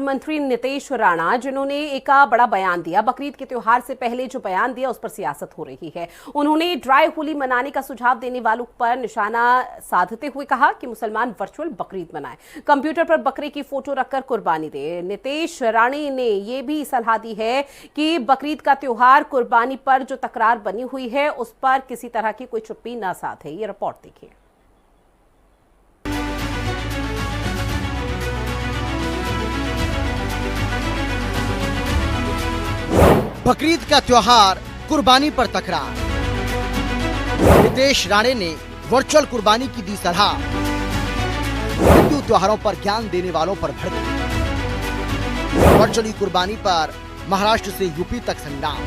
मंत्री नितेश राणा, जिन्होंने एक बड़ा बयान दिया। बकरीद के त्योहार से पहले जो बयान दिया उस पर सियासत हो रही है। उन्होंने ड्राई होली मनाने का सुझाव देने वालों पर निशाना साधते हुए कहा कि मुसलमान वर्चुअल बकरीद मनाएं, कंप्यूटर पर बकरे की फोटो रखकर कुर्बानी दे। नितेश राणे ने यह भी सलाह दी है कि बकरीद का त्योहार कुर्बानी पर जो तकरार बनी हुई है उस पर किसी तरह की कोई चुप्पी न साधे। ये रिपोर्ट देखिए। बकरीद का त्योहार कुर्बानी पर तकरार। नितेश राणे ने वर्चुअल कुर्बानी की दी सलाह। हिंदू त्योहारों पर ज्ञान देने वालों पर भड़के। वर्चुअली कुर्बानी पर महाराष्ट्र से यूपी तक संग्राम।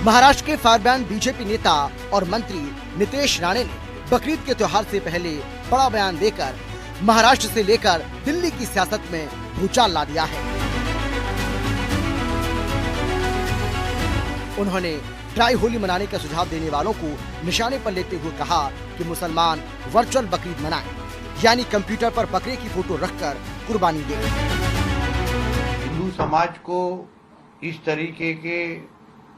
महाराष्ट्र के फायरब्रांड बीजेपी नेता और मंत्री नितेश राणे ने बकरीद के त्योहार से पहले बड़ा बयान देकर महाराष्ट्र से लेकर दिल्ली की सियासत में भूचाल ला दिया है। उन्होंने ड्राई होली मनाने का सुझाव देने वालों को निशाने पर लेते हुए कहा कि मुसलमान वर्चुअल बकरीद मनाएं, यानी कंप्यूटर पर बकरे की फोटो रखकर कुर्बानी दें। हिंदू समाज को इस तरीके के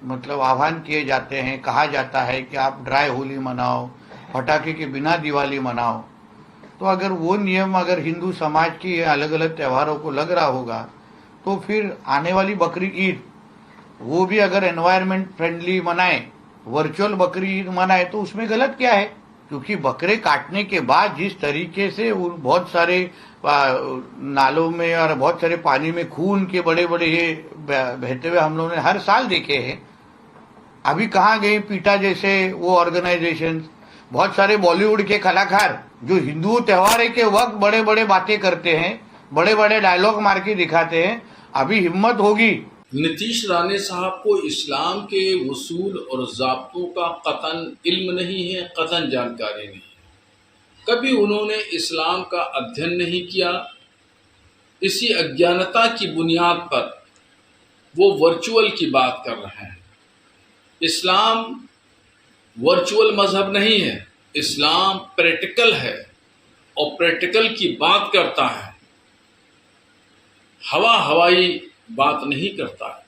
मतलब आह्वान किए जाते हैं, कहा जाता है कि आप ड्राई होली मनाओ, पटाखे के बिना दिवाली मनाओ। तो अगर वो नियम अगर हिंदू समाज की अलग अलग त्योहारों को लग रहा होगा तो फिर आने वाली बकरी ईद वो भी अगर एनवायरनमेंट फ्रेंडली मनाए, वर्चुअल बकरी ईद मनाए तो उसमें गलत क्या है? क्योंकि बकरे काटने के बाद जिस तरीके से बहुत सारे नालों में और बहुत सारे पानी में खून के बड़े बड़े ये बहते हुए हम लोगों ने हर साल देखे हैं। अभी कहाँ गए पीटा जैसे वो ऑर्गेनाइजेशन, बहुत सारे बॉलीवुड के कलाकार जो हिंदू त्योहार के वक्त बड़े बड़े बातें करते हैं, बड़े बड़े डायलॉग मार के दिखाते हैं। अभी हिम्मत होगी। नीतीश राणे साहब को इस्लाम के उसूल और ज़ाब्तों का कतन इल्म नहीं है, कतन जानकारी नहीं है। कभी उन्होंने इस्लाम का अध्ययन नहीं किया। इसी अज्ञानता की बुनियाद पर वो वर्चुअल की बात कर रहे हैं। इस्लाम वर्चुअल मजहब नहीं है, इस्लाम प्रैक्टिकल है और प्रैक्टिकल की बात करता है, हवाई बात नहीं करता है।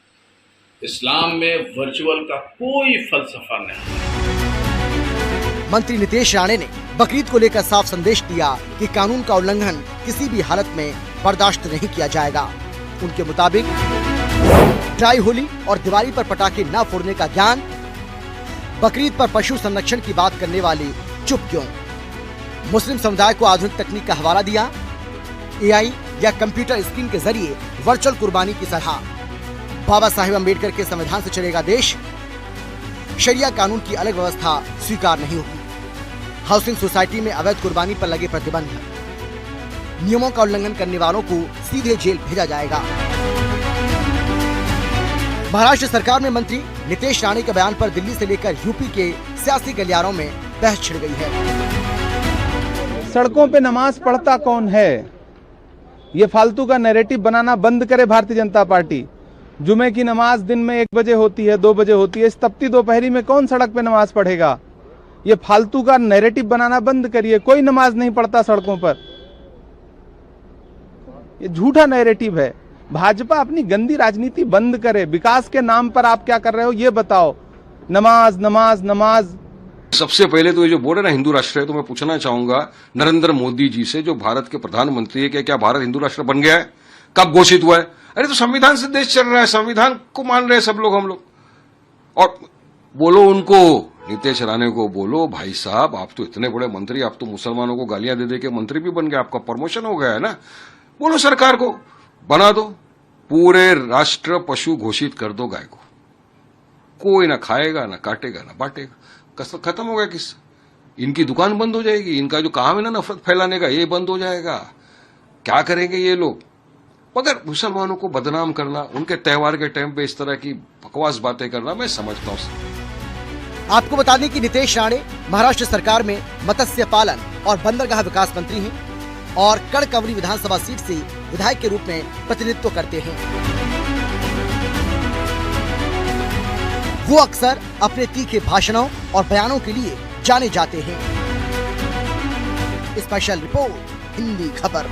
इस्लाम में वर्चुअल का कोई फलसफा नहीं। मंत्री नितेश राणे ने बकरीद को लेकर साफ संदेश दिया कि कानून का उल्लंघन किसी भी हालत में बर्दाश्त नहीं किया जाएगा। उनके मुताबिक ड्राई होली और दिवाली पर पटाखे न फोड़ने का ज्ञान, बकरीद पर पशु संरक्षण की बात करने वाले चुप क्यों? मुस्लिम समुदाय को आधुनिक तकनीक का हवाला दिया। एआई या कंप्यूटर स्क्रीन के जरिए वर्चुअल कुर्बानी की सलाह। बाबा साहेब अम्बेडकर के संविधान से चलेगा देश। शरिया कानून की अलग व्यवस्था स्वीकार नहीं होगी। हाउसिंग सोसाइटी में अवैध कुर्बानी पर लगे प्रतिबंध। नियमों का उल्लंघन करने वालों को सीधे जेल भेजा जाएगा। महाराष्ट्र सरकार में मंत्री नितेश राणे के बयान पर दिल्ली से लेकर यूपी के सियासी गलियारों में बहस छिड़ गई है। सड़कों पे नमाज पढ़ता कौन है? ये फालतू का नैरेटिव बनाना बंद करे भारतीय जनता पार्टी। जुमे की नमाज दिन में 1 बजे होती है, 2 बजे होती है। इस तपती दोपहरी में कौन सड़क पे नमाज पढ़ेगा? ये फालतू का नैरेटिव बनाना बंद करिए। कोई नमाज नहीं पढ़ता सड़कों पर। ये झूठा नैरेटिव है। भाजपा अपनी गंदी राजनीति बंद करे। विकास के नाम पर आप क्या कर रहे हो ये बताओ। नमाज नमाज नमाज। सबसे पहले तो ये जो बोल रहे ना हिंदू राष्ट्र है, तो मैं पूछना चाहूंगा नरेंद्र मोदी जी से, जो भारत के प्रधानमंत्री है, क्या भारत हिंदू राष्ट्र बन गया है? कब घोषित हुआ है? अरे तो संविधान से देश चल रहा है, संविधान को मान रहे हैं सब लोग, हम लोग। और बोलो उनको, नितेश राणे को बोलो, भाई साहब आप तो इतने बड़े मंत्री, आप तो मुसलमानों को गालियां दे दे के मंत्री भी बन गए, आपका प्रमोशन हो गया है ना। बोलो सरकार को बना दो, पूरे राष्ट्र पशु घोषित कर दो गाय को। कोई ना खाएगा, ना काटेगा, ना बांटेगा। खत्म हो गया किस्सा। इनकी दुकान बंद हो जाएगी। इनका जो काम है ना नफरत फैलाने का, ये बंद हो जाएगा। क्या करेंगे ये लोग? मगर मुसलमानों को बदनाम करना, उनके त्योहार के टाइम पे इस तरह की बकवास बातें करना, मैं समझता हूं। आपको बता दें कि नितेश राणे महाराष्ट्र सरकार में मत्स्य पालन और बंदरगाह विकास मंत्री हैं और कड़कवली विधानसभा सीट से विधायक के रूप में प्रतिनिधित्व करते हैं। वो अक्सर अपने तीखे भाषणों और बयानों के लिए जाने जाते हैं। स्पेशल रिपोर्ट हिंदी खबर।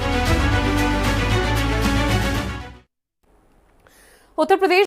उत्तर प्रदेश